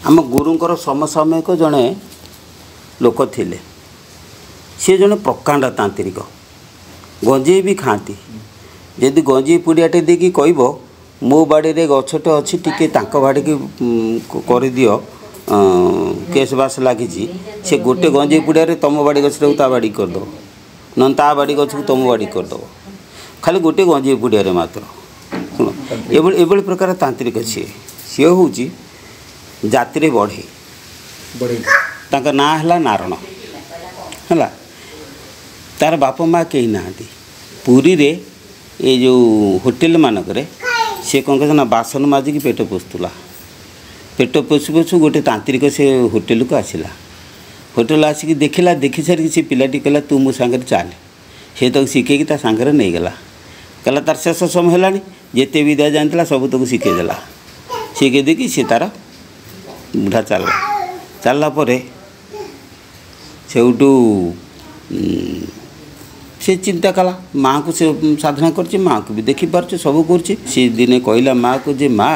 आम गुरुंकर समसामयिक जड़े लोक थिले सी जड़े प्रकांड तांत्रिक गंजे भी खाती जदि गंजे पुड़ियाटे देकी कहब मो बाड़ी रे गछटे अच्छी टिके बाड़ी की कर दियो केस बास लगी से गोटे गंजे पुड़िया तुम बाड़ी गछटा ता बाड़ी करदेव न ता बाड़ी गछ को तुम बाड़ी करदेव खाली गोटे गंजे पुड़िया मात्र शुण ये प्रकार तांत्रिक सी हूँ जाति बढ़े तांका ना है नारण है तार बाप माँ कहीं ना पुरी रे ये जो होटेल मानक सी कौन कहते ना बासन माजिक पेट पोषुला पेट पोषु पोषु गोटे तांत्रिक से होटेल को आसला होटेल आसिक देखला देखी सारी से पिलाटी कहला तू मो सांगे चल सी तो शिखेकी ता सांगे नहीं गला कहला तार शेष समय है जिते विद्या जानता सब तक शिखेदेला शिखे देकी सी तार बुढ़ा चलला से से चिंता कला माँ को से साधना कर माँ को भी देखी पार्छ सब कर दिने कहला माँ को जे माँ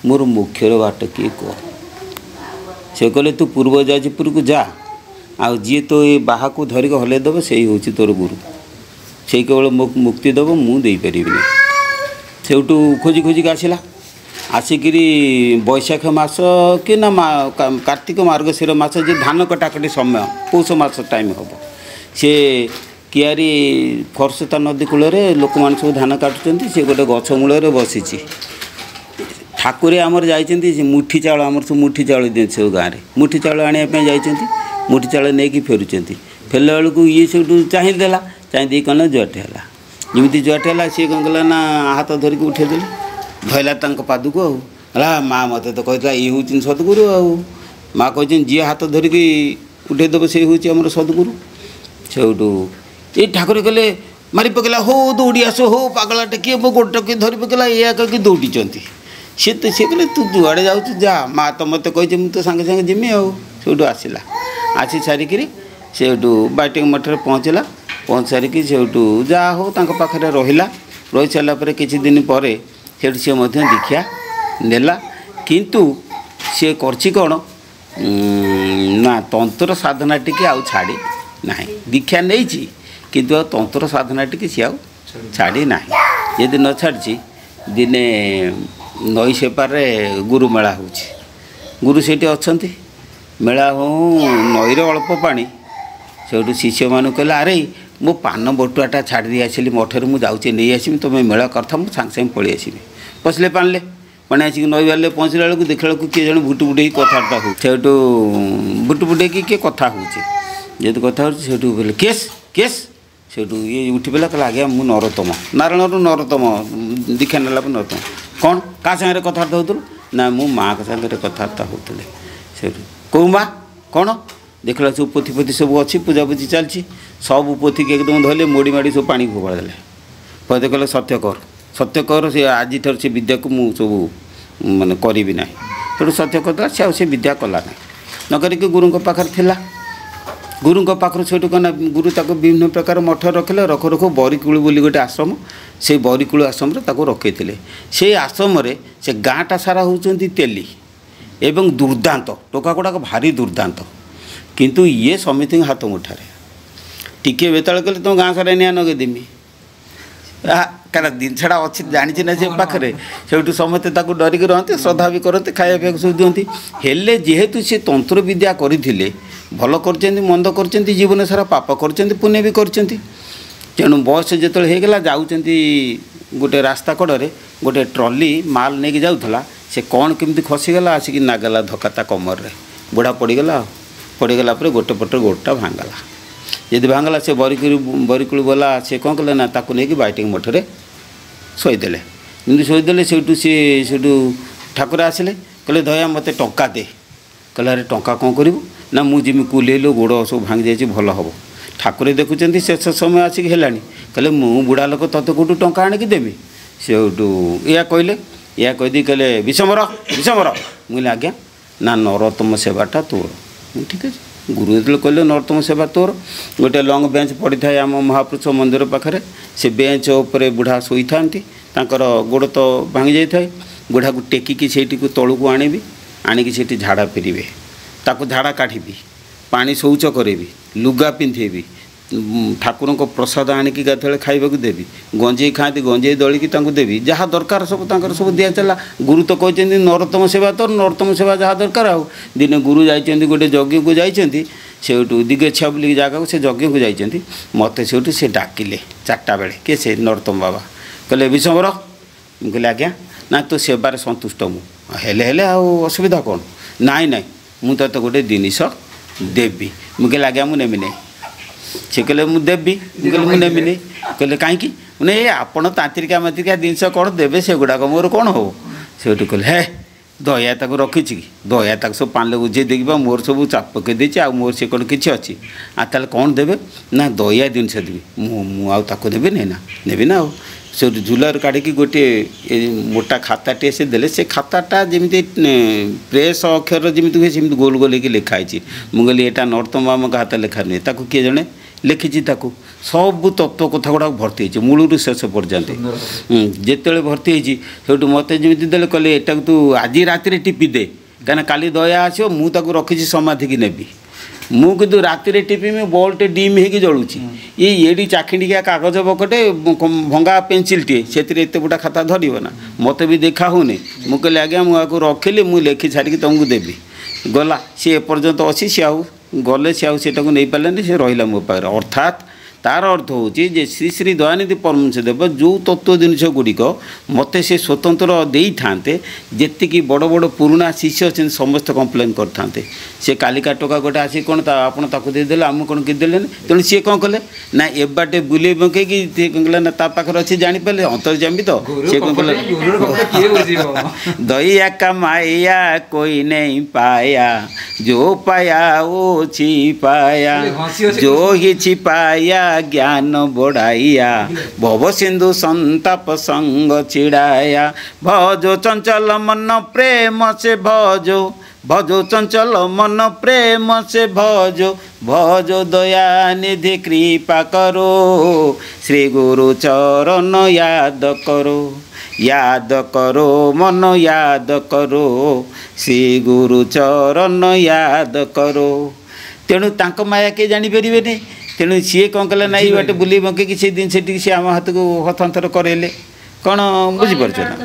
मोर मुख्यर बाट किए कह से कहले तू पूर्व जाजपुर को जा आ जी तो ये बाहा को धरिक हलैदेव से हूँ तोर गुरु से केवल मुक्ति देव मुझे से खोजी खोजिक आसला आसिकी बैशाख मास कि ना कार्तिक मार्गशीर मास जो धान कटाकटी समय पौष मास टाइम हम सी कियारी फरसता नदी कूल लोक मान सब धान काटुंट सी गोटे गछ मूल बसी ठाकुर आमर जाइए मुठी चाउल आमर सब मुठी चाउल दिए सब गाँव में मुठी चाउल आने मुठी चाउल नहीं फेरुंट फेरला बेलू ये सब चाहिदेला चाहिए कौन जुआटे है जमी जुआटे है सी कौन कला ना हाथ धरिक उठेदेली धैला पादक आला माँ मत तो कहता ये हूँ सदगुरु आ माँ कह जी हाथ धरिक उठेदेव से हूँ आम सदगुरु से ये ठाकुर कहले मारी पकला हो दौड़ी आस हो पागलाटे किए मो गोट किए धरी पकला या कहीं दौड़ी सी तो सी कहले तू जुआड़े जाऊँ जा माँ तो मत कही मुझे सांगे सांगे जिमी आसला आसी सारिक से बाटिंग मठर पहुँचला पहुँच सारिक से जा हो पाखे रहा रही सारापर किसी दिन पर सी दीक्षा नेला किंतु सी कौन ना तंत्र साधना टी आउ छाड़ी ना दीक्षा नहीं किंतु तंत्र साधना टी सी आउ छाड़ी ना यदि न छाड़ी दिने नई सेपार गुरु मेला हो गुरु से अच्छा मेला हो नई अल्प पानी से शिष्य मान कहला अरे मो पान बटुआटा छाड़ी आसली मठर मुझे नहीं आसमी तुम मेला करता मुझे सांगे सांगे पलि आसमी पशले पाने पाने आसिक नई बारे पहुँचला बेलू देखा बेलू किए जन भुटु भुटे कथबार्ता हो भुटु भुटे किए कथा हो कथा हो बोले केस केस से ये उठी पड़ा कहला आज्ञा मु नरोत्तम नारायण नरोत्तम दीक्षा नेला नरोत्तम कौन क्या सागर कथबार्ता हो ना मो माँ का सागर कथबार्ता होते से कौ माँ कौन देखला सब पोथी पोथी सब अच्छी पूजापूजी चलती सब पोथी के एकदम धरले मोड़ी माड़ी सब पानी फोड़ा देले पदे कहले सत्य कर से आज से विद्या को मु सब माने करी ना तो सत्य करदा से विद्या कला ना न करके गुरु पाखर थिला गुरु पाखर से कना गुरु ताको विभिन्न प्रकार मठ रखले रख रख बरिकुल बोली गोटे आश्रम से बरिकुल आश्रम रखे से आश्रम से गाँटा सारा होती तेली एवं दुर्दांत टोका गुड़ाक भारी दुर्दांत किंतु ये समिति हाथ मुठार टिके बेताल कले तुम गाँ सारा निया नगे देमी क्या जिनसा अच्छी जानी ना से पाखे से समस्ते डरिक रही श्रद्धा भी करते खाया पीवा सब दिखती हेले जेहेतु सी तंत्र विद्या करते भल कर मंद कर जीवन सारा पाप कर पुण्य भी कर तेणु बस जो होगा जाऊँच गोटे रास्ता कड़े गोटे ट्रली माल नहीं जाऊला से कौन केमती खसीगला आसिक नागला धक्का कमर बुढ़ा पड़गला गोटे पटे गोटा भांगला यदि भांगला से बरिकुल बोला से कौन कले ना ताकू नहीं बाइटिंग मठरे शोदेले शोदेले से ठाकुर आसिले कहले दया मत टंका दे कहले अरे टंका कौन करूँ ना मुझे कुलेलो गोड़ सब भांगी जाइए भल हम ठाकुर देखुं शेष समय आसिक है कहले मु बुढ़ा लोक तोते कौटू टंका आणिकी देवी से या कहले या कहीदी कहले विषमर विषमर मुझे आज्ञा ना नरोत्तम सेवाटा तोर ठीक है गुरु जो कहले नरोत्तम सेवा तोर गोटे लंग बेंच पड़ी था आम महापुरुष मंदिर पाखे से बेंच उपर बुढ़ा शोई था गोड़ तो भांगी जाए बुढ़ा को टेकिकी से तलू को आने ଆଣିକି ସେଠି ଝାଡ଼ା ଫେରିବେ, ତାକୁ ଝାଡ଼ା କାଢ଼ିବି, ପାଣି ଶୌଚ କରେଇବି, ଲୁଗା ପିନ୍ଧେଇବି, ଠାକୁରଙ୍କ ପ୍ରସାଦ ଆଣିକି ଗାଧୁଆବେଳେ ଖାଇବାକୁ ଦେବି, ଗଞ୍ଜେଇ ଖାଆନ୍ତି ଗଞ୍ଜେଇ ଦଳିକି ତାଙ୍କୁ ଦେବି, ଯାହା ଦରକାର ସବୁ ତାଙ୍କର ସବୁ ଦିଆଚାଲା। ଗୁରୁ ତ କହିଛନ୍ତି ନରୋତ୍ତମ ସେବା, ତ ନରୋତ୍ତମ ସେବା ଯାହା ଦରକାର। ଆଉ ଦିନେ ଗୁରୁ ଯାଇଛନ୍ତି ଗୋଟେ ଯଜ୍ଞକୁ ଯାଇଛନ୍ତି, ସେଇଠୁ ଦିଗେଚ୍ଛା ବୋଲିକି ଜାଗାକୁ ସେ ଯଜ୍ଞକୁ ଯାଇଛନ୍ତି। ମୋତେ ସେଇଠୁ ସେ ଡାକିଲେ 4ଟା ବେଳେ, କିଏ ସେ ନରୋତ୍ତମ ବାବା, କହିଲେ ବିଶମ୍ବର। ମୁଁ କହିଲି ଆଜ୍ଞା। ନା ତୋ ସେବାରେ ସନ୍ତୁଷ୍ଟ ମୁଁ। ହେଲେ ହେଲେ ଆଉ ଅସୁବିଧା କ'ଣ? ନାଇଁ ନାଇଁ ମୁଁ ତୋତେ ଗୋଟେ ଜିନିଷ ଦେବି। ମୁଁ କହିଲି ଆଜ୍ଞା ମୁଁ ନେବି ନାହିଁ। ସେ କହିଲେ ମୁଁ ଦେବି। ମୁଁ କହିଲି ମୁଁ ନେବିନି। କହିଲେ କାହିଁକି? ମାନେ ଏ ଆପଣ ତାନ୍ତ୍ରିକା ମାନ୍ତ୍ରିକା ଜିନିଷ କ'ଣ ଦେବେ, ସେଗୁଡ଼ାକ ମୋର କ'ଣ ହେବ? ସେଇଠୁ କହିଲେ ହେ ଦୟା ତାକୁ ରଖିଛି କି? ଦୟା ତାକୁ ସବୁ ପାଣିରେ ବୁଝେଇ ଦେଇକି ବା ମୋର ସବୁ ଚାପ ପକେଇ ଦେଇଛି, ଆଉ ମୋର ସେ କ'ଣ କିଛି ଅଛି? ଆଉ ତାହେଲେ କ'ଣ ଦେବେ? ନା ଦୟା ଜିନିଷ ଦେବି। ମୁଁ ଆଉ ତାକୁ ଦେବିନି ନା, ନେବି ନା। ଆଉ ସେଇଠୁ ଝୁଲାରୁ କାଢ଼ିକି ଗୋଟିଏ ମୋଟା ଖାତାଟିଏ ସେ ଦେଲେ। ସେ ଖାତାଟା ଯେମିତି ପ୍ରେସ୍ ଅକ୍ଷର ଯେମିତି ହୁଏ ସେମିତି ଗୋଲ ଗୋଲ ହେଇକି ଲେଖା ହେଇଛି। ମୁଁ କହିଲି ଏଇଟା ନରୋତ୍ତମ ବାବାଙ୍କ ହାତ ଲେଖା ନୁହେଁ, ତାକୁ କିଏ ଜଣେ ଲେଖିଛି। ତାକୁ ସବୁ ତତ୍ତ୍ୱ କଥା ଗୁଡ଼ାକ ଭର୍ତ୍ତି ହେଇଛି ମୂଳରୁ ଶେଷ ପର୍ଯ୍ୟନ୍ତ। ଯେତେବେଳେ ଭର୍ତ୍ତି ହେଇଛି ସେଇଠୁ ମୋତେ ଯେମିତି ଦେଲେ, କହିଲେ ଏଟାକୁ ତୁ ଆଜି ରାତିରେ ଟିପି ଦେ, କାହିଁକିନା କାଲି ଦୟା ଆସିବ, ମୁଁ ତାକୁ ରଖିଛି ସମାଧିକି ନେବି। ମୁଁ କିନ୍ତୁ ରାତିରେ ଟିପିମି, ବଲ୍ଟେ ଡିମ୍ ହେଇକି ଜଳୁଛି। ଏଇଠି ଚାଖିଣ୍ଡିକିଆ କାଗଜ ବକଟେ ଭଙ୍ଗା ପେନ୍ସିଲ୍ଟିଏ, ସେଥିରେ ଏତେ ବଡ଼ ଖାତା ଧରିବ ନା? ମୋତେ ବି ଦେଖା ହେଉନି। ମୁଁ କହିଲି ଆଜ୍ଞା ମୁଁ ଆକୁ ରଖିଲି, ମୁଁ ଲେଖି ସାରିକି ତୁମକୁ ଦେବି। ଗଲା, ସିଏ ଏପର୍ଯ୍ୟନ୍ତ ଅଛି। ସିଏ ଆଉ ଗଲେ, ସିଏ ଆଉ ସେଟାକୁ ନେଇପାରିଲେନି, ସେ ରହିଲା ମୋ ପାଖରେ। ଅର୍ଥାତ୍ ତାର ଅର୍ଥ ହେଉଛି ଯେ ଶ୍ରୀ ଶ୍ରୀ ଦୟାନିଧି ପରମହଂସ ଦେବ ଯେଉଁ ତତ୍ତ୍ୱ ଜିନିଷ ଗୁଡ଼ିକ ମୋତେ ସେ ସ୍ୱତନ୍ତ୍ର ଦେଇଥାନ୍ତେ, ଯେତିକି ବଡ଼ ବଡ଼ ପୁରୁଣା ଶିଷ୍ୟ ଅଛନ୍ତି ସମସ୍ତେ କମ୍ପ୍ଲେନ୍ କରିଥାନ୍ତେ। ସେ କାଲିକା ଟୋକା ଗୋଟେ ଆସି କ'ଣ ଆପଣ ତାକୁ ଦେଇଦେଲେ, ଆମକୁ କ'ଣ କିଛି ଦେଲେନି। ତେଣୁ ସିଏ କ'ଣ କଲେ ନା ଏ ବାଟେ ବୁଲେଇ ବଙ୍କେଇକି ସିଏ କ'ଣ କଲେ ନା ତା ପାଖରେ ଅଛି ଜାଣିପାରିଲେ, ଅନ୍ତର୍ଯାମୀ ତ। ସେ କ'ଣ କଲେ ଦୟା କମାୟା କୋଇ ନେଇ ପାୟା, जो पाया वो छिपाया, जो ही छिपाया ज्ञान बढ़ाया, भव सिंधु संताप संग चिड़ाया, भजो चंचल मन प्रेम से भजो, भजो चंचल मन प्रेम से भजो, भजो दया निधि कृपा करो, श्री गुरु चरण याद करो, याद करो मन याद करो, श्री गुरु चरण याद करो। तेणु तांक माया के जानीपारे नहीं। तेणु सी कौन कले ना ये बाटे बुले बंके से दिन से सी आम हाथ को हस्तांतर करेले कौन बुझीपार ना।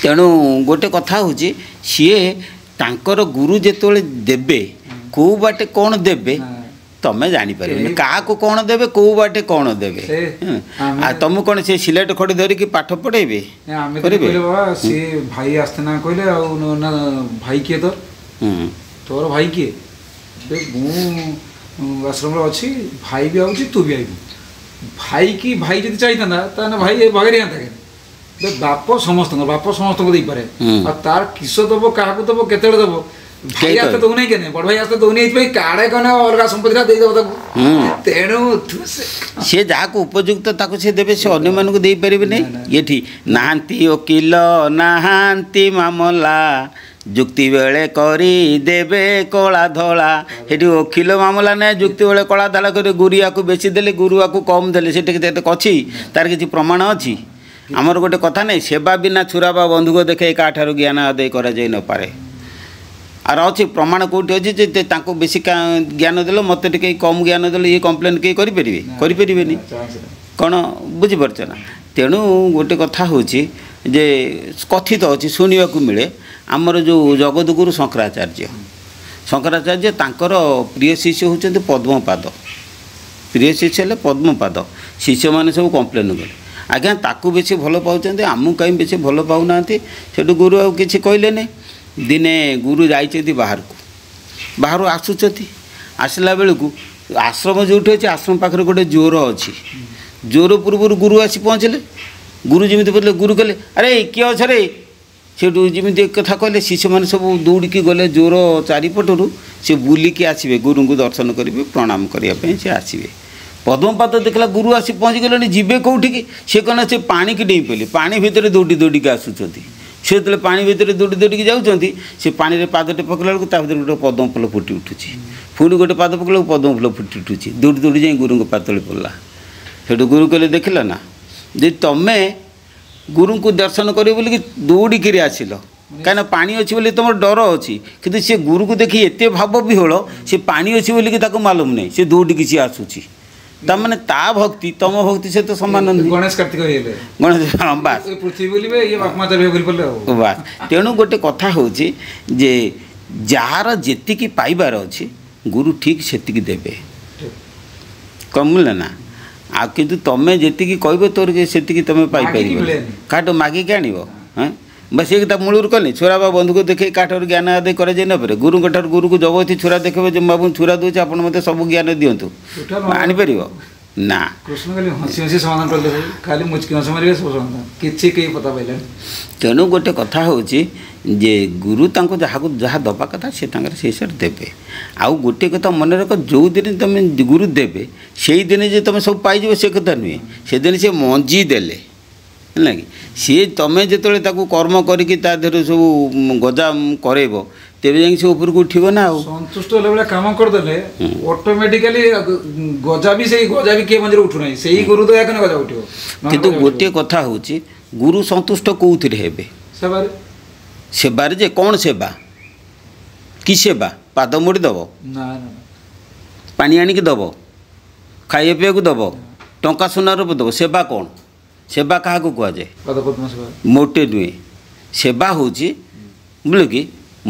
तेणु गोटे कथा हूँ सी तांकर गुरु जेतोले देबे को बाटे कौन देबे तमें जापर क्या कौन देवे कौ बाटे कौन देवे तुम कौन से सिलेट खड़ी धरिकी पाठ पढ़ेबे सी भाई आसते ना कहले ना भाई किए तोर भाई किए आश्रम अच्छी भाई भी आऊँ तू भी आईबू भाई की भाई जब चाहिए भाई बगैर बाप समस्त दे पारे तार किस दब क्या दब के दब भाई आते दौना के बड़ भाई आते दौनी काड़े कने अलग संपत्ति दे दब तेणु सी जहाँ को उपयुक्त ताको से देबे से अन्य मानक दे पारिबे नहीं। येठी नाहांती वकील नाहांती मामला जुक्ति बेले करी देबे कला धला हेटी वकील मामला ना जुक्ति बेले कला धला कर गुरिया को बेची देले गुरुआ को कम देले सेटे अच्छी तार किसी प्रमाण अच्छी आमर गोटे कथा नहीं सेवा बिना छुराबा बंधुक देखे काठार ज्ञान आदाय करा जाई न पारे आर अच्छी प्रमाण कौटी अच्छी बेसी ज्ञान देल मत कम ज्ञान देल ये कम्प्लेन कहीं करें कौन बुझीपार ना। तेणु गोटे कथा हूँ जे कथित अच्छी शुणा मिले आमर जो जगतगुरु शंकराचार्य तांकर प्रिय शिष्य होती पद्मपाद प्रिय शिष्य है पद्मपाद शिष्य मैंने सब कम्प्लेन कले आज्ञा ताकू बेसी भल पाँच आमको कहीं बेसी भल पाऊना से गुरु आ कि कहले नहीं। दिने गुरु जाइए बाहर आसुँच आसला बेलू आश्रम जो अच्छे आश्रम पाखे गोटे जोर अच्छी जोर पूर्व गुरु आसी पहुँचले गुरु जमी बोले गुरु कहले अरे किए अच्छे रे से जमी कथा कहले शिष्य मैंने सब दौड़ी गले जोर चारिपटू से बुलिकी आसवे गुरु को दर्शन करेंगे प्रणाम करने से आसवे पद्मपाद देखला गुरु आसी पहुँची गले जीवे कौटी से कौन से पानी की डेई पड़े पानी भितर दौड़ी दौड़ी आसुँच से जो पानी भितर दौड़ी दौड़ी जाऊँच से पानी में पादटे पकड़ा बेलू गोटे पद्म फूल फुटी उठुँ पुणी गोटे पाद पकड़ा पद्म फूल फुटी उठुँ दौड़ी दौड़ी जाए गुरु पाद तले पड़ा से गुरु कहले देखला ना जे तुम्हें गुरु को दर्शन कर बोलिकी दौड़िकी आसिल କାହିଁକିନା ପାଣି ଅଛି ବୋଲି ତୁମର ଡର ଅଛି, କିନ୍ତୁ ସେ ଗୁରୁକୁ ଦେଖି ଏତେ ଭାବ ବିହୋଳ, ସେ ପାଣି ଅଛି ବୋଲିକି ତାକୁ ମାଲୁମ ନାହିଁ, ସେ ଦୌଡ଼ିକି ସିଏ ଆସୁଛି। ତାମାନେ ତା ଭକ୍ତି ତମ ଭକ୍ତି ସହିତ ସମାନ ନୁହେଁ। ଗଣେଶ କାର୍ତ୍ତିକ ହେଇଗଲେ ଗଣେଶ ବାସ୍ ପୃଥିବୀ ବୋଲିବେ, ଇଏ ବାପା ମା ଚାଲିବେ କରିପାରିଲେ ଆଉ। ବାସ୍। ତେଣୁ ଗୋଟେ କଥା ହେଉଛି ଯେ ଯାହାର ଯେତିକି ପାଇବାର ଅଛି ଗୁରୁ ଠିକ୍ ସେତିକି ଦେବେ, କମିଲେ ନା। ଆଉ କିନ୍ତୁ ତମେ ଯେତିକି କହିବ ତୋର ସେତିକି ତମେ ପାଇପାରିବ, କାହାଠୁ ମାଗିକି ଆଣିବ। ହଁ ବା ସେ ତା ମୂଳରୁ କଲେ ଛୁରା ବା ବନ୍ଧୁକୁ ଦେଖେଇ କାଠାରୁ ଜ୍ଞାନ ଆଦାୟ କରାଯାଇ ନପାରେ। ଗୁରୁଙ୍କ ଠାରୁ ଗୁରୁକୁ ଜବରଦସ୍ତି ଛୁରା ଦେଖେଇବ ଯେ ବାବୁ ଛୁରା ଦେଉଛି ଆପଣ ମୋତେ ସବୁ ଜ୍ଞାନ ଦିଅନ୍ତୁ, ଆଣିପାରିବ ନା। କୃଷ୍ଣ ଖାଲି ହସି ହସି ସମାଧାନ କଲେ, ଖାଲି ମୁଚକି ହସ ମାରିବେ ସବୁ ସମାଧାନ, କିଛି କେହି ପତା ପାଇଲେନି। ତେଣୁ ଗୋଟେ କଥା ହେଉଛି ଯେ ଗୁରୁ ତାଙ୍କୁ ଯାହାକୁ ଯାହା ଦେବା କଥା ସେ ତାଙ୍କର ସେଇ ହିସାବରେ ଦେବେ। ଆଉ ଗୋଟିଏ କଥା ମନେ ରଖ, ଯେଉଁଦିନ ତୁମେ ଗୁରୁ ଦେବେ ସେଇଦିନ ଯେ ତୁମେ ସବୁ ପାଇଯିବ ସେ କଥା ନୁହେଁ। ସେଦିନ ସେ ମଞ୍ଜି ଦେଲେ, ହେଲା କି, ସିଏ ତୁମେ ଯେତେବେଳେ ତାକୁ କର୍ମ କରିକି ତା ଦେହରେ ସବୁ ଗଜା କରେଇବ ତେବେ ଯାଇକି ସେ ଉପରକୁ ଉଠିବ ନା। ଆଉ ସନ୍ତୁଷ୍ଟ ହେଲା ଭଳିଆ କାମ କରିଦେଲେ ଅଟୋମେଟିକାଲି ଗଜା ବି କିଏ ମଞ୍ଜିରେ ଉଠୁନାହିଁ, ସେଇ ଗୁରୁ ଦୟା କଲେ ଗଜା ଉଠିବ। କିନ୍ତୁ ଗୋଟିଏ କଥା ହେଉଛି ଗୁରୁ ସନ୍ତୁଷ୍ଟ କେଉଁଥିରେ ହେବେ? ସେବାରେ। ଯେ କ'ଣ ସେବା? କି ସେବା? ପାଦ ମୋଡ଼ି ଦେବ, ପାଣି ଆଣିକି ଦେବ, ଖାଇବା ପିଇବାକୁ ଦେବ, ଟଙ୍କା ସୁନା ରୂପ ଦେବ, ସେବା କ'ଣ? ସେବା କାହାକୁ କୁହାଯାଏ? ମୋଟେ ନୁହେଁ। ସେବା ହେଉଛି ବୁଝିଲ କି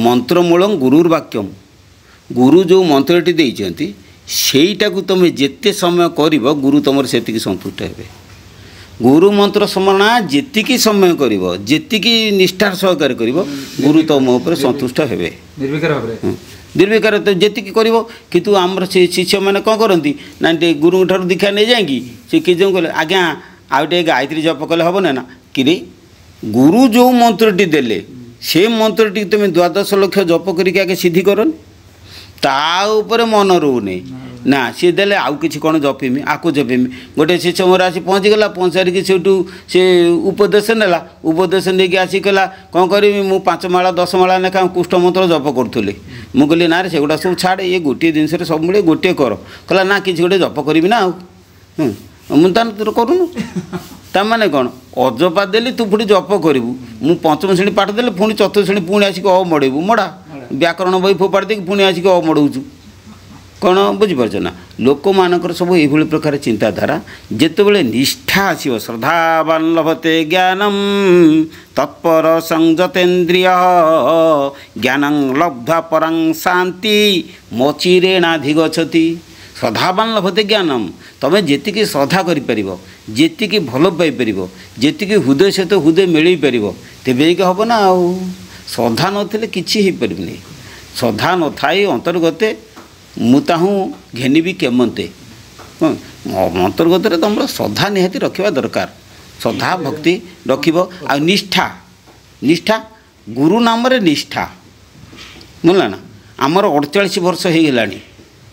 ମନ୍ତ୍ରମୂଳଂ ଗୁରୁର ବାକ୍ୟମ୍। ଗୁରୁ ଯେଉଁ ମନ୍ତ୍ରଟି ଦେଇଛନ୍ତି ସେଇଟାକୁ ତୁମେ ଯେତେ ସମୟ କରିବ ଗୁରୁ ତୁମର ସେତିକି ସନ୍ତୁଷ୍ଟ ହେବେ। ଗୁରୁ ମନ୍ତ୍ର ସ୍ମରଣ ଯେତିକି ସମୟ କରିବ, ଯେତିକି ନିଷ୍ଠାର ସହକାରେ କରିବ, ଗୁରୁ ତୁମ ଉପରେ ସନ୍ତୁଷ୍ଟ ହେବେ ନିର୍ବିକାର ଭାବରେ। ନିର୍ବିକାର ଯେତିକି କରିବ। କିନ୍ତୁ ଆମର ସେ ଶିଷ୍ୟମାନେ କ'ଣ କରନ୍ତି ନା, ଗୁରୁଙ୍କ ଠାରୁ ଦୀକ୍ଷା ନେଇଯାଇକି ସେ କିଛି ଜଣ କହିଲେ ଆଜ୍ଞା ଆଉ ଟିକେ ଗାୟତ୍ରୀ ଜପ କଲେ ହେବନି ନା? କିରେ ଗୁରୁ ଯେଉଁ ମନ୍ତ୍ରଟି ଦେଲେ ସେ ମନ୍ତ୍ରଟି ତୁମେ 12 ଲକ୍ଷ ଜପ କରିକି ଆଗେ ସିଦ୍ଧି କରନି, ତା ଉପରେ ମନ ରହୁନି ନା। ସିଏ ଦେଲେ ଆଉ କିଛି କ'ଣ ଜପିମି, ଆକୁ ଜପିମି। ଗୋଟେ ଶିଷ୍ୟ ମୋର ଆସି ପହଞ୍ଚିଗଲା, ପହଞ୍ଚାରିକି ସେଇଠୁ ସେ ଉପଦେଶ ନେଲା। ଉପଦେଶ ନେଇକି ଆସି କହିଲା କ'ଣ କରିବି, ମୁଁ 5 ମାଳା 10 ମାଳା ଲେଖା କୃଷ୍ଣ ମନ୍ତ୍ର ଜପ କରୁଥିଲି। ମୁଁ କହିଲି ନା ରେ ସେଗୁଡ଼ା ସବୁ ଛାଡ଼, ଇଏ ଗୋଟିଏ ଜିନିଷରେ ସବୁ ମିଳେ, ଗୋଟିଏ କର। କହିଲା ନା କିଛି ଗୋଟେ ଜପ କରିବି ନା। ଆଉ ମୁଁ ତାହେଲେ ତୋର କରୁନୁ। ତାମାନେ କ'ଣ? ଅଜପା ଦେଲି ତୁ ପୁଣି ଜପ କରିବୁ। ମୁଁ 5ମ ଶ୍ରେଣୀ ପାଠ ଦେଲେ ପୁଣି 4ର୍ଥ ଶ୍ରେଣୀ ପୁଣି ଆସିକି ମଡ଼େଇବୁ, ମଡ଼ା। ବ୍ୟାକରଣ ବହି ଫୋପାଡ଼ି ଦେଇକି ପୁଣି ଆସିକି ମଡ଼ଉଛୁ କ'ଣ? ବୁଝିପାରୁଛ ନା? ଲୋକମାନଙ୍କର ସବୁ ଏଇଭଳି ପ୍ରକାର ଚିନ୍ତାଧାରା। ଯେତେବେଳେ ନିଷ୍ଠା ଆସିବ, ଶ୍ରଦ୍ଧାବାନ୍ ଲଭତେ ଜ୍ଞାନମ୍ ତତ୍ପର ସଂଯତେନ୍ଦ୍ରିୟ ଜ୍ଞାନଂ ଲବ୍ଧ୍ୱା ପରଂ ଶାନ୍ତି ମଚିରେଣାଧିଗଚ୍ଛତି। ଶ୍ରଦ୍ଧାବାନ୍ ଲଭତେ ଜ୍ଞାନମ୍। ତୁମେ ଯେତିକି ଶ୍ରଦ୍ଧା କରିପାରିବ, ଯେତିକି ଭଲ ପାଇପାରିବ, ଯେତିକି ହୃଦୟ ସହିତ ହୃଦୟ ମିଳେଇ ପାରିବ, ତେବେ ଯାଇକି ହେବ ନା। ଆଉ ଶ୍ରଦ୍ଧା ନଥିଲେ କିଛି ହେଇପାରିବନି। ଶ୍ରଦ୍ଧା ନଥାଇ ଅନ୍ତର୍ଗତେ ମୁଁ ତାହୁଁ ଘେନିବି କେମନ୍ତେ। ଅନ୍ତର୍ଗତରେ ତୁମର ଶ୍ରଦ୍ଧା ନିହାତି ରଖିବା ଦରକାର। ଶ୍ରଦ୍ଧା ଭକ୍ତି ରଖିବ। ଆଉ ନିଷ୍ଠା ଗୁରୁ ନାମରେ ନିଷ୍ଠା, ବୁଝିଲ ନା। ଆମର 48 ବର୍ଷ ହେଇଗଲାଣି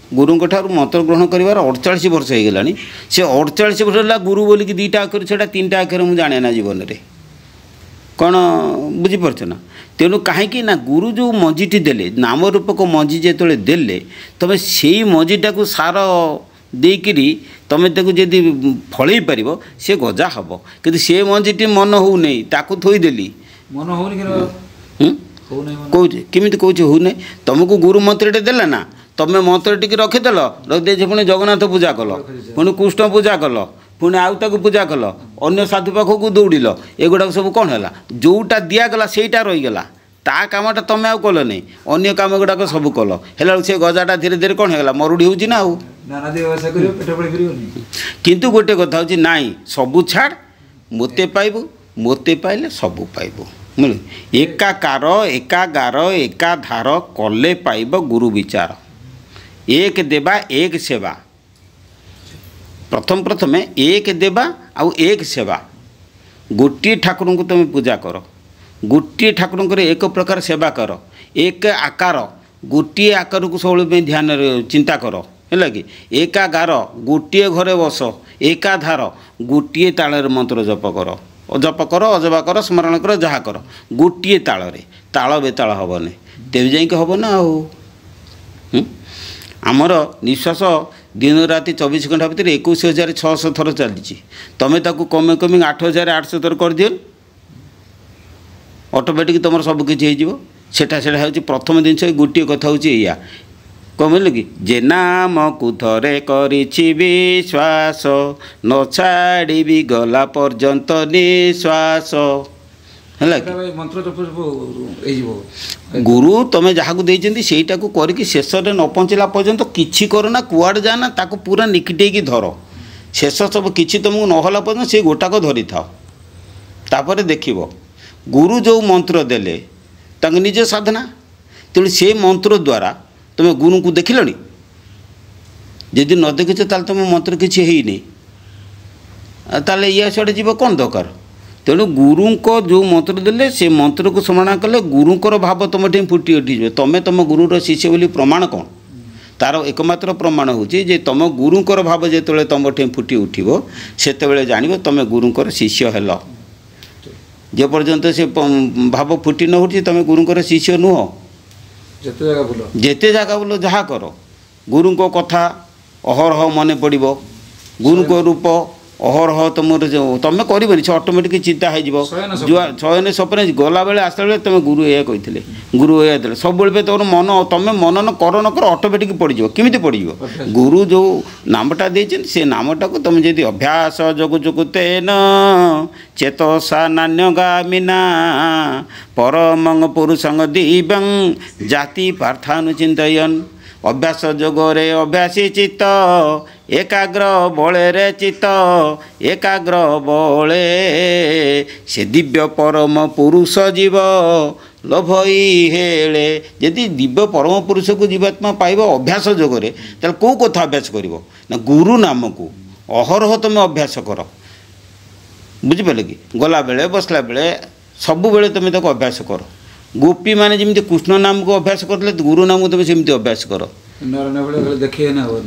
ଗୁରୁଙ୍କ ଠାରୁ ମନ୍ତ୍ର ଗ୍ରହଣ କରିବାର 48 ବର୍ଷ ହେଇଗଲାଣି। ସେ 48 ବର୍ଷ ହେଲା ଗୁରୁ ବୋଲିକି 2ଟା ଅକ୍ଷର ଛଡ଼ା 3ଟା ଅକ୍ଷର ମୁଁ ଜାଣେ ନା ଜୀବନରେ। କ'ଣ ବୁଝିପାରୁଛ ନା? ତେଣୁ କାହିଁକି ନା ଗୁରୁ ଯେଉଁ ମଞ୍ଜିଟି ଦେଲେ, ନାମ ରୂପକ ମଞ୍ଜି ଯେତେବେଳେ ଦେଲେ, ତୁମେ ସେଇ ମଞ୍ଜିଟାକୁ ସାର ଦେଇକିରି ତୁମେ ତାକୁ ଯଦି ଫଳେଇ ପାରିବ ସେ ଗଜା ହେବ। କିନ୍ତୁ ସେ ମଞ୍ଜିଟି ମନ ହେଉନାହିଁ, ତାକୁ ଥୋଇଦେଲି। ମନ ହେଉନି କହୁଛି କେମିତି କହୁଛି ହେଉନାହିଁ? ତୁମକୁ ଗୁରୁ ମନ୍ତ୍ରଟେ ଦେଲେ ନା, ତୁମେ ମନ୍ତ୍ର ଟିକେ ରଖିଦେଲ, ରଖିଦେଇଛ ପୁଣି ଜଗନ୍ନାଥ ପୂଜା କଲ, ପୁଣି କୃଷ୍ଣ ପୂଜା କଲ, ପୁଣି ଆଉ ତାକୁ ପୂଜା କଲ, ଅନ୍ୟ ସାଧୁ ପାଖକୁ ଦୌଡ଼ିଲ। ଏଗୁଡ଼ାକ ସବୁ କ'ଣ ହେଲା? ଯେଉଁଟା ଦିଆଗଲା ସେଇଟା ରହିଗଲା, ତା କାମଟା ତୁମେ ଆଉ କଲନି, ଅନ୍ୟ କାମ ଗୁଡ଼ାକ ସବୁ କଲ। ହେଲା ବେଳକୁ ସେ ଗଜାଟା ଧୀରେ ଧୀରେ କ'ଣ ହେଇଗଲା? ମରୁଡ଼ି ହେଉଛି ନା। ଆଉ କିନ୍ତୁ ଗୋଟେ କଥା ହେଉଛି ନାଇଁ, ସବୁ ଛାଡ଼, ମୋତେ ପାଇବୁ, ମୋତେ ପାଇଲେ ସବୁ ପାଇବୁ। ଏକାକାର ଏକାଗାର ଏକାଧାର କଲେ ପାଇବ ଗୁରୁ ବିଚାର। ଏକ ଦେବା ଏକ ସେବା। ପ୍ରଥମେ ଏକ ଦେବା ଆଉ ଏକ ସେବା। ଗୋଟିଏ ଠାକୁରଙ୍କୁ ତୁମେ ପୂଜା କର, ଗୋଟିଏ ଠାକୁରଙ୍କର ଏକ ପ୍ରକାର ସେବା କର। ଏକ ଆକାର, ଗୋଟିଏ ଆକାରକୁ ସବୁବେଳେ ପାଇଁ ଧ୍ୟାନରେ ଚିନ୍ତା କର, ହେଲା କି। ଏକାଗାର, ଗୋଟିଏ ଘରେ ବସ। ଏକାଧାର, ଗୋଟିଏ ତାଳରେ ମନ୍ତ୍ର ଜପ କର, ଅଜପା କର, ସ୍ମରଣ କର, ଯାହା କର, ଗୋଟିଏ ତାଳରେ। ତାଳ ବେତାଳ ହେବନି, ତେବେ ଯାଇକି ହେବ ନା। ଆଉ ଆମର ନିଶ୍ୱାସ ଦିନ ରାତି 24 ଘଣ୍ଟା ଭିତରେ 21,600 ଥର ଚାଲିଛି। ତୁମେ ତାକୁ କମେ 8,800 ଥର କରିଦିଅ। ଅଟୋମେଟିକ୍ ତୁମର ସବୁକିଛି ହେଇଯିବ। ସେଟା ହେଉଛି ପ୍ରଥମ ଜିନିଷ। ଗୋଟିଏ କଥା ହେଉଛି ଏଇଆ, କ'ଣ ବୁଝିଲେ କି, ଯେ ନାମକୁ ଥରେ କରିଛି ବିଶ୍ୱାସ ନ ଛାଡ଼ିବି ଗଲା ପର୍ଯ୍ୟନ୍ତ ନିଶ୍ୱାସ ହେଲା କି। ମନ୍ତ୍ର ଜପ ହେଇଯିବ। ଗୁରୁ ତୁମେ ଯାହାକୁ ଦେଇଛନ୍ତି ସେଇଟାକୁ କରିକି ଶେଷରେ ନ ପହଞ୍ଚିଲା ପର୍ଯ୍ୟନ୍ତ କିଛି କରନା, କୁଆଡ଼େ ଯାଆନା, ତାକୁ ପୁରା ନିକିଟେଇକି ଧର। ଶେଷ ସବୁ କିଛି ତୁମକୁ ନହେଲା ପର୍ଯ୍ୟନ୍ତ ସେ ଗୋଟାକ ଧରିଥାଅ। ତାପରେ ଦେଖିବ ଗୁରୁ ଯେଉଁ ମନ୍ତ୍ର ଦେଲେ ତାଙ୍କ ନିଜ ସାଧନା, ତେଣୁ ସେ ମନ୍ତ୍ର ଦ୍ୱାରା ତୁମେ ଗୁରୁଙ୍କୁ ଦେଖିଲଣି। ଯଦି ନ ଦେଖିଛ ତାହେଲେ ତୁମ ମନ୍ତ୍ର କିଛି ହେଇନି, ତାହେଲେ ଇଏ ସିଆଡ଼େ ଯିବ କ'ଣ ଦରକାର। ତେଣୁ ଗୁରୁଙ୍କ ଯେଉଁ ମନ୍ତ୍ର ଦେଲେ ସେ ମନ୍ତ୍ରକୁ ସ୍ମରଣ କଲେ ଗୁରୁଙ୍କର ଭାବ ତୁମ ଠି ଫୁଟି ଉଠିଯିବ। ତୁମେ ତୁମ ଗୁରୁର ଶିଷ୍ୟ ବୋଲି ପ୍ରମାଣ କ'ଣ? ତାର ଏକମାତ୍ର ପ୍ରମାଣ ହେଉଛି ଯେ ତୁମ ଗୁରୁଙ୍କର ଭାବ ଯେତେବେଳେ ତୁମ ଠି ଫୁଟି ଉଠିବ ସେତେବେଳେ ଜାଣିବ ତୁମେ ଗୁରୁଙ୍କର ଶିଷ୍ୟ ହେଲ। ଯେପର୍ଯ୍ୟନ୍ତ ସେ ଭାବ ଫୁଟି ନ ଉଠୁଛି ତୁମେ ଗୁରୁଙ୍କର ଶିଷ୍ୟ ନୁହଁ। ଯେତେ ଜାଗା ବୁଲ ଯାହା କର, ଗୁରୁଙ୍କ କଥା ଅହରହ ମନେ ପଡ଼ିବ, ଗୁରୁଙ୍କ ରୂପ ଅହରହ ତୁମେ କରିବନି, ସେ ଅଟୋମେଟିକ୍ ଚିନ୍ତା ହେଇଯିବ। ଶୟନ ସ୍ୱପ୍ନ ଗଲାବେଳେ ଆସିଲା ବେଳେ ତୁମେ ଗୁରୁ ଏଇଆ କହିଥିଲେ, ଗୁରୁ ଏଇଆ ଦେଲେ, ସବୁବେଳେ ତୁମର ମନ ତୁମେ ମନନ କର ନ କର ଅଟୋମେଟିକ୍ ପଡ଼ିଯିବ। କେମିତି ପଡ଼ିଯିବ? ଗୁରୁ ଯେଉଁ ନାମଟା ଦେଇଛନ୍ତି ସେ ନାମଟାକୁ ତୁମେ ଯଦି ଅଭ୍ୟାସ ଯୋଗୁ ଯୋଗୁ ତେନ ଚେତସା ନାନ୍ୟଗାମିନା ପରମଂ ପୁରୁଷଙ୍ଗ ଦିବ୍ୟଂ ଜାତି ପାର୍ଥାନୁଚିନ୍ତୟନ୍। ଅଭ୍ୟାସ ଯୋଗରେ ଅଭ୍ୟାସୀ ଚିତ୍ତ ଏକାଗ୍ର ବଳରେ ଚିତ୍ତ ଏକାଗ୍ର ବଳେ ସେ ଦିବ୍ୟ ପରମ ପୁରୁଷ ଜୀବ ଲୋଭଇ ହେଳେ। ଯଦି ଦିବ୍ୟ ପରମ ପୁରୁଷକୁ ଜୀବାତ୍ମା ପାଇବ ଅଭ୍ୟାସ ଯୋଗରେ, ତାହେଲେ କେଉଁ କଥା ଅଭ୍ୟାସ କରିବ ନା ଗୁରୁ ନାମକୁ ଅହରହ ତୁମେ ଅଭ୍ୟାସ କର। ବୁଝିପାରିଲେ କି? ଗଲାବେଳେ ବସିଲା ବେଳେ ସବୁବେଳେ ତୁମେ ତାକୁ ଅଭ୍ୟାସ କର। ଗୋପୀମାନେ ଯେମିତି କୃଷ୍ଣ ନାମକୁ ଅଭ୍ୟାସ କରିଥିଲେ ଗୁରୁ ନାମକୁ ତୁମେ ସେମିତି ଅଭ୍ୟାସ କର।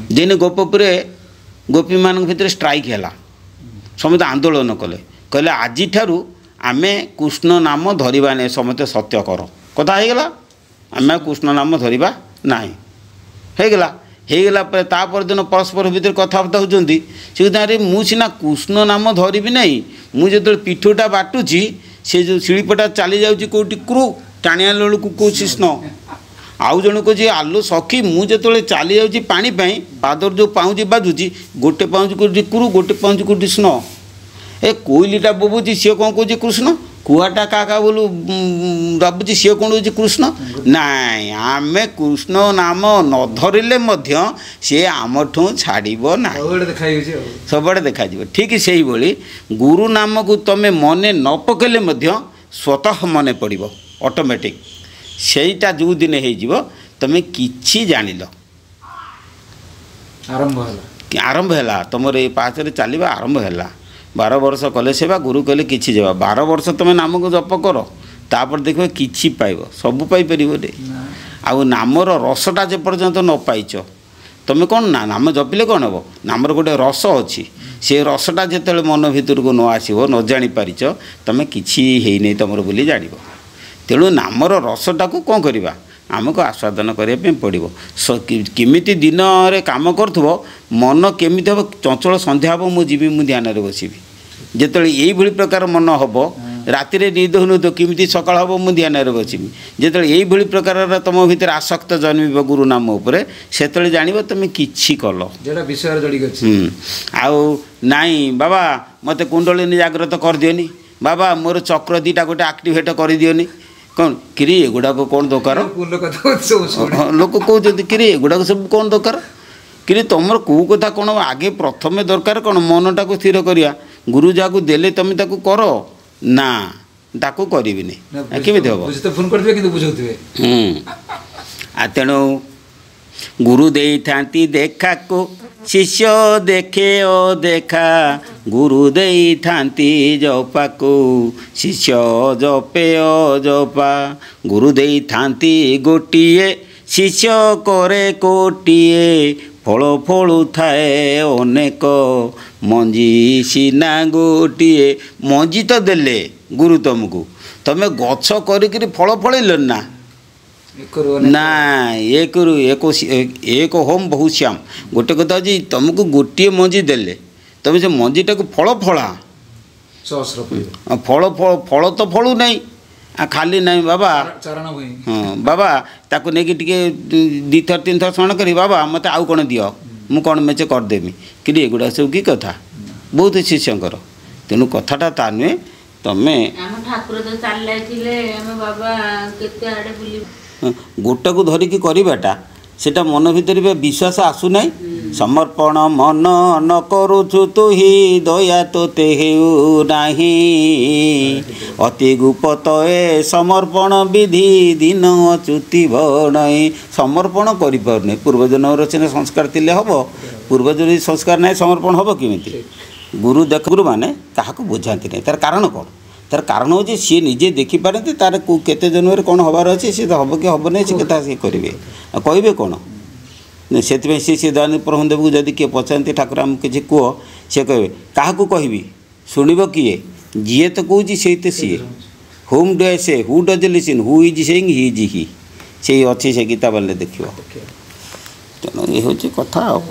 ଦିନେ ଗୋପପୁରରେ ଗୋପୀମାନଙ୍କ ଭିତରେ ଷ୍ଟ୍ରାଇକ୍ ହେଲା, ସମସ୍ତେ ଆନ୍ଦୋଳନ କଲେ, କହିଲେ ଆଜିଠାରୁ ଆମେ କୃଷ୍ଣ ନାମ ଧରିବା ନାହିଁ, ସମସ୍ତେ ସତ୍ୟ କର। କଥା ହେଇଗଲା, ଆମେ କୃଷ୍ଣ ନାମ ଧରିବା ନାହିଁ। ହେଇଗଲା ପରେ ତା ପରଦିନ ପରସ୍ପର ଭିତରେ କଥାବାର୍ତ୍ତା ହେଉଛନ୍ତି। ସେ କହୁଛନ୍ତି ଆରେ ମୁଁ ସିନା କୃଷ୍ଣ ନାମ ଧରିବି ନାହିଁ, ମୁଁ ଯେତେବେଳେ ପିଠଟା ବାଟୁଛି ସେ ଯେଉଁ ଶିଳ୍ପଟା ଚାଲି ଯାଉଛି କେଉଁଠି କ୍ରୁ ଟାଣିଆ ବେଳକୁ କେଉଁ କୃଷ୍ଣ। ଆଉ ଜଣେ କହୁଛି ଆଲୁ ସଖୀ ମୁଁ ଯେତେବେଳେ ଚାଲି ଯାଉଛି ପାଣି ପାଇଁ ପାଦର ଯେଉଁ ପାଉଁଜି ବାଜୁଛି ଗୋଟେ ପାଉଁଜି କେଉଁଠି କ୍ରୁ ଗୋଟେ ପାଉଁଜି କେଉଁଠି କୃଷ୍ଣ। ଏ କୋଇଲିଟା ବୋବୁଛି ସିଏ କ'ଣ କହୁଛି କୃଷ୍ଣ, କୁଆଟା କାକା ବୋଲୁ ଭାବୁଛି ସିଏ କ'ଣ ହେଉଛି କୃଷ୍ଣ। ନାଇଁ, ଆମେ କୃଷ୍ଣ ନାମ ନ ଧରିଲେ ମଧ୍ୟ ସିଏ ଆମଠୁ ଛାଡ଼ିବ ନାହିଁ, ସବୁଆଡ଼େ ଦେଖାଯିବ। ଠିକ୍ ସେଇଭଳି ଗୁରୁ ନାମକୁ ତୁମେ ମନେ ନ ପକାଇଲେ ମଧ୍ୟ ସ୍ୱତଃ ମନେ ପଡ଼ିବ ଅଟୋମେଟିକ୍। ସେଇଟା ଯେଉଁ ଦିନ ହେଇଯିବ ତୁମେ କିଛି ଜାଣିଲ, ଆରମ୍ଭ ହେଲା ତୁମର ଏଇ ପାହାଚରେ ଚାଲିବା ଆରମ୍ଭ ହେଲା। 12 ବର୍ଷ କଲେ ସେବା, ଗୁରୁ କହିଲେ କିଛି ଯିବା। 12 ବର୍ଷ ତୁମେ ନାମକୁ ଜପ କର, ତାପରେ ଦେଖିବ କିଛି ପାଇବ, ସବୁ ପାଇପାରିବନି। ଆଉ ନାମର ରସଟା ଯେପର୍ଯ୍ୟନ୍ତ ନ ପାଇଛ ତୁମେ କ'ଣ ନା ନାମ ଜପିଲେ କ'ଣ ହେବ, ନାମର ଗୋଟେ ରସ ଅଛି। ସେ ରସଟା ଯେତେବେଳେ ମନ ଭିତରକୁ ନ ଆସିବ, ନ ଜାଣିପାରିଛ, ତୁମେ କିଛି ହେଇନି ତୁମର ବୋଲି ଜାଣିବ। ତେଣୁ ନାମର ରସଟାକୁ କ'ଣ କରିବା, ଆମକୁ ଆସ୍ୱାଦନ କରିବା ପାଇଁ ପଡ଼ିବ। କେମିତି ଦିନରେ କାମ କରୁଥିବ ମନ କେମିତି ହେବ ଚଞ୍ଚଳ, ସନ୍ଧ୍ୟା ହେବ ମୁଁ ଯିବି ମୁଁ ଧ୍ୟାନରେ ବସିବି। ଯେତେବେଳେ ଏଇଭଳି ପ୍ରକାର ମନ ହେବ, ରାତିରେ ନିଦ ହେଉନଥିବ କେମିତି ସକାଳ ହେବ ମୁଁ ଧ୍ୟାନରେ ବସିବି। ଯେତେବେଳେ ଏଇଭଳି ପ୍ରକାରର ତୁମ ଭିତରେ ଆସକ୍ତ ଜନ୍ମିବ ଗୁରୁ ନାମ ଉପରେ, ସେତେବେଳେ ଜାଣିବ ତୁମେ କିଛି କଲ ଯେଟା ବିଷୟରେ ଜଡ଼ିକି ଅଛି। ଆଉ ନାଇଁ ବାବା ମୋତେ କୁଣ୍ଡଳିନୀ ଜାଗ୍ରତ କରିଦିଅନି, ବାବା ମୋର ଚକ୍ର ଦୁଇଟା ଗୋଟେ ଆକ୍ଟିଭେଟ୍ କରିଦିଅନି। କ'ଣ କିରି ଏଗୁଡ଼ାକ କ'ଣ ଦରକାର? ଲୋକ କହୁଛନ୍ତି କିରି ଏଗୁଡ଼ାକ ସବୁ କ'ଣ ଦରକାର? କିରି ତୁମର କେଉଁ କଥା କ'ଣ ଆଗେ ପ୍ରଥମେ ଦରକାର କ'ଣ ମନଟାକୁ ସ୍ଥିର କରିବା। ଗୁରୁ ଯାହାକୁ ଦେଲେ ତୁମେ ତାକୁ କର ନା, ତାକୁ କରିବିନି କେମିତି ହେବ? ତେଣୁ ଗୁରୁ ଦେଇଥାନ୍ତି ଦେଖାକୁ ଶିଷ୍ୟ ଦେଖେ ଅଦେଖା, ଗୁରୁ ଦେଇଥାନ୍ତି ଜପାକୁ ଶିଷ୍ୟ ଜପେ ଅଜପା। ଗୁରୁ ଦେଇଥାନ୍ତି ଗୋଟିଏ ଶିଷ୍ୟ କରେ କୋଟିଏ, ଫଳ ଫଳୁଥାଏ ଅନେକ ମଞ୍ଜି ସିନା ଗୋଟିଏ। ମଞ୍ଜି ତ ଦେଲେ ଗୁରୁ ତୁମକୁ, ତୁମେ ଗଛ କରିକିରି ଫଳ ଫଳେଇଲନି ନା। ନା ଏକ ହୋମ ବହୁ ଶ୍ୟାମ। ଗୋଟେ କଥା ଅଛି ତୁମକୁ ଗୋଟିଏ ମଞ୍ଜି ଦେଲେ ତୁମେ ସେ ମଞ୍ଜିଟାକୁ ଫଳ ଫଳା, ଫଳ ତ ଫଳୁ ନାହିଁ। ଖାଲି ନାହିଁ ବାବା ଚାରଣ ଭୂଇଁ ହଁ ବାବା ତାକୁ ନେଇକି ଟିକେ 2 ଥର 3 ଥର ସ୍ମରଣ କରି ବାବା ମୋତେ ଆଉ କ'ଣ ଦିଅ ମୁଁ କ'ଣ ମେଚେ କରିଦେବି କିନ୍ତୁ ଏଗୁଡ଼ା ସବୁ କି କଥା ବହୁତ ଶିଷ୍ୟଙ୍କର। ତେଣୁ କଥାଟା ତା ନୁହେଁ ତମେ ଆମ ଠାକୁର ତ ଚାଲିଥିଲେ ଆମ ବାବା କେତେ ଆଡ଼େ ବୁଲି ଗୋଟାକୁ ଧରିକି କରିବାଟା ସେଟା ମନ ଭିତରେ ବିଶ୍ୱାସ ଆସୁନାହିଁ। ସମର୍ପଣ ମନ ନ କରୁଛୁ ତୁହି ଦୟା ତୋତେ ହେଉ ନାହିଁ ଅତି ଗୁପତ ଏ ସମର୍ପଣ ବିଧି ଦିନ ଅଚ୍ୟୁତିବ ନାହିଁ। ସମର୍ପଣ କରିପାରୁନି ପୂର୍ବଜନ୍ମର ସିନା ସଂସ୍କାର ଥିଲେ ହେବ ପୂର୍ବଜନ୍ମ ସଂସ୍କାର ନାହିଁ ସମର୍ପଣ ହେବ କେମିତି? ଗୁରୁମାନେ କାହାକୁ ବୁଝାନ୍ତି ନାହିଁ ତାର କାରଣ କ'ଣ? ତାର କାରଣ ହେଉଛି ସିଏ ନିଜେ ଦେଖିପାରନ୍ତି ତାର କେତେ ଜନ୍ମରେ କ'ଣ ହେବାର ଅଛି ସେ ତ ହେବ କି ହେବ ନାହିଁ ସେ କଥା ସିଏ କରିବେ ଆଉ କହିବେ କ'ଣ? ସେଥିପାଇଁ ସେ ଦୟାନନ୍ଦ ପ୍ରଭୁଦେବକୁ ଯଦି କିଏ ପଚାରନ୍ତି ଠାକୁର ଆମକୁ କିଛି କୁହ ସେ କହିବେ କାହାକୁ କହିବି ଶୁଣିବ କିଏ ଯିଏ ତ କହୁଛି ସେଇ ତ ସିଏ home do I say who does listen who is saying he is he ସେଇ ଅଛି ସେ ଗୀତା ବାଲେ ଦେଖିବ। ତେଣୁ ଏ ହେଉଛି କଥା ଆଉ